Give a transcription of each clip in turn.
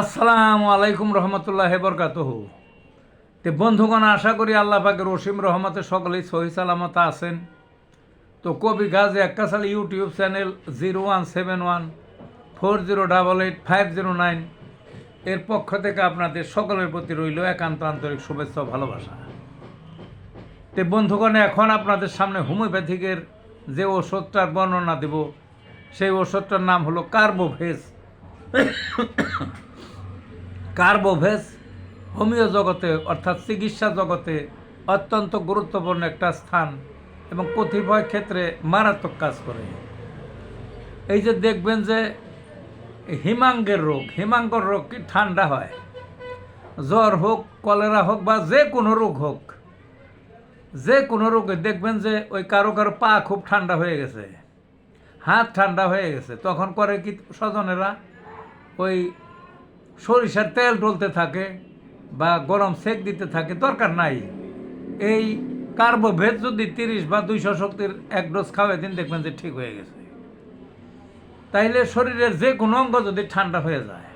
আসসালামু আলাইকুম রহমতুল্লাহ বরকাতুহু। তো বন্ধুগণ, আশা করি আল্লাহ পাকের অসীম রহমতে সকলেই সহি সালামত আছেন। তো কবি গাজী আক্কাস আলী ইউটিউব চ্যানেল 017140885009 এর পক্ষ থেকে আপনাদের সকলের প্রতি রইল একান্ত আন্তরিক শুভেচ্ছা ও ভালোবাসা। তো বন্ধুগণ, এখন আপনাদের সামনে হোমিওপ্যাথিকের যে ওষুধটার বর্ণনা দেব, সেই ওষুধটার নাম হলো কার্বোভেজ। কার্বোভেজ হোমিও জগতে অর্থাৎ চিকিৎসা জগতে অত্যন্ত গুরুত্বপূর্ণ একটা স্থান এবং কতিপয় ক্ষেত্রে মারাত্মক কাজ করে। এই যে দেখবেন যে হিমাঙ্গের রোগ কি ঠান্ডা হয়, জ্বর হোক, কলেরা হোক বা যে কোনো রোগ হোক, যে কোনো রোগে দেখবেন যে ওই কারো কারো পা খুব ঠান্ডা হয়ে গেছে, হাত ঠান্ডা হয়ে গেছে, তখন করে কি স্বজনেরা ওই সরিষার তেল ডলতে থাকে বা গরম সেক দিতে থাকে। দরকার নাই, এই কার্বোভেজ যদি 30 বা 200 শক্তির এক ডোজ খাওয়াই দিন, দেখবেন যে ঠিক হয়ে গেছে। তাইলে শরীরের যে কোনো অঙ্গ যদি ঠান্ডা হয়ে যায়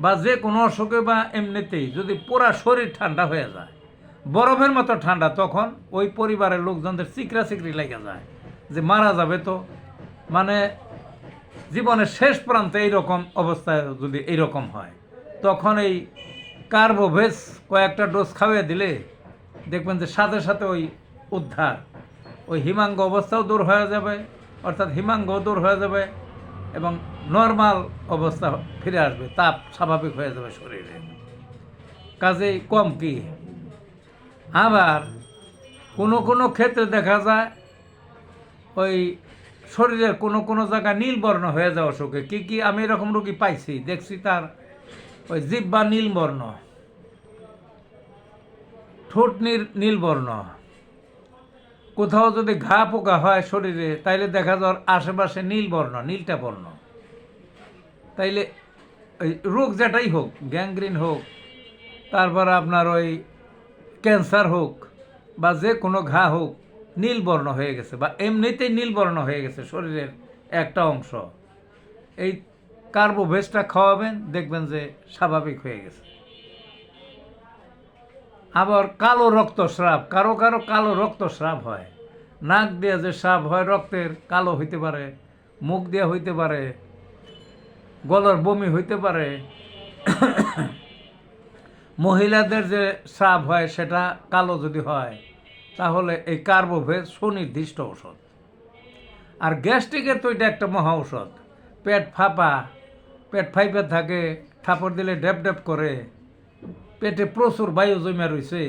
বা যে কোনো অসুখে বা এমনিতেই যদি পুরা শরীর ঠান্ডা হয়ে যায়, বরফের মতো ঠান্ডা, তখন ওই পরিবারের লোকজনদের চিকরা চিকরি লেগে যায় যে মারা যাবে। তো মানে জীবনের শেষ প্রান্তে এইরকম অবস্থায় যদি এইরকম হয়, তখন এই কার্বোভেজ কয়েকটা ডোজ খাওয়িয়ে দিলে দেখবেন যে সাথে সাথে ওই উদ্ধার, ওই হিমাঙ্গ অবস্থাও দূর হয়ে যাবে, অর্থাৎ হিমাঙ্গ দূর হয়ে যাবে এবং নর্মাল অবস্থা ফিরে আসবে, তাপ স্বাভাবিক হয়ে যাবে শরীরে। কাজেই কম কি। আবার কোনো কোনো ক্ষেত্রে দেখা যায় ওই শরীরের কোনো কোনো জায়গা নীলবর্ণ হয়ে যাওয়া অসুখে কি কি আমি এরকম রোগী পাইছি, দেখছি তার ওই জিহ্বা নীলবর্ণ, ঠোঁট নীলবর্ণ, কোথাও যদি ঘা পোকা হয় শরীরে তাইলে দেখা যাওয়ার আশেপাশে নীলবর্ণ, নীলটা বর্ণ। তাইলে ওই রোগ যেটাই হোক, গ্যাংগ্রিন হোক, তারপর আপনার ওই ক্যান্সার হোক বা যে কোনো ঘা হোক, নীলবর্ণ হয়ে গেছে বা এমনিতেই নীলবর্ণ হয়ে গেছে শরীরের একটা অংশ, এই কার্বোভেজটা খাওয়াবেন, দেখবেন যে স্বাভাবিক হয়ে গেছে। আবার কালো রক্তস্রাব, কারো কারো কালো রক্তস্রাব হয়, নাক দিয়ে যে স্রাব হয় রক্তের, কালো হইতে পারে, মুখ দিয়ে হইতে পারে, গলার বমি হইতে পারে। মহিলাদের যে স্রাব হয় সেটা কালো যদি হয়, তাহলে এই কার্বোভেজ সুনির্দিষ্ট ঔষধ। আর গ্যাস্ট্রিকের তো এটা একটা মহা ঔষধ। পেট ফাঁপা, পেট ফাইপে থাকে, থাপড় দিলে ডেপ ডেপ করে, পেটে প্রচুর বায়ু জমা রয়েছে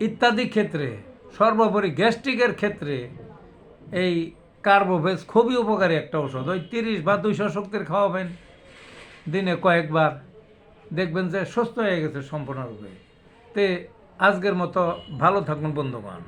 ইত্যাদি ক্ষেত্রে, সর্বোপরি গ্যাস্ট্রিকের ক্ষেত্রে এই কার্বোভেজ খুবই উপকারী একটা ঔষধ। ওই 30 বা 200 শক্তির খাওয়াবেন দিনে কয়েকবার, দেখবেন যে সুস্থ হয়ে গেছে সম্পূর্ণরূপে। তে আজকের মতো ভালো থাকুন বন্ধুগণ।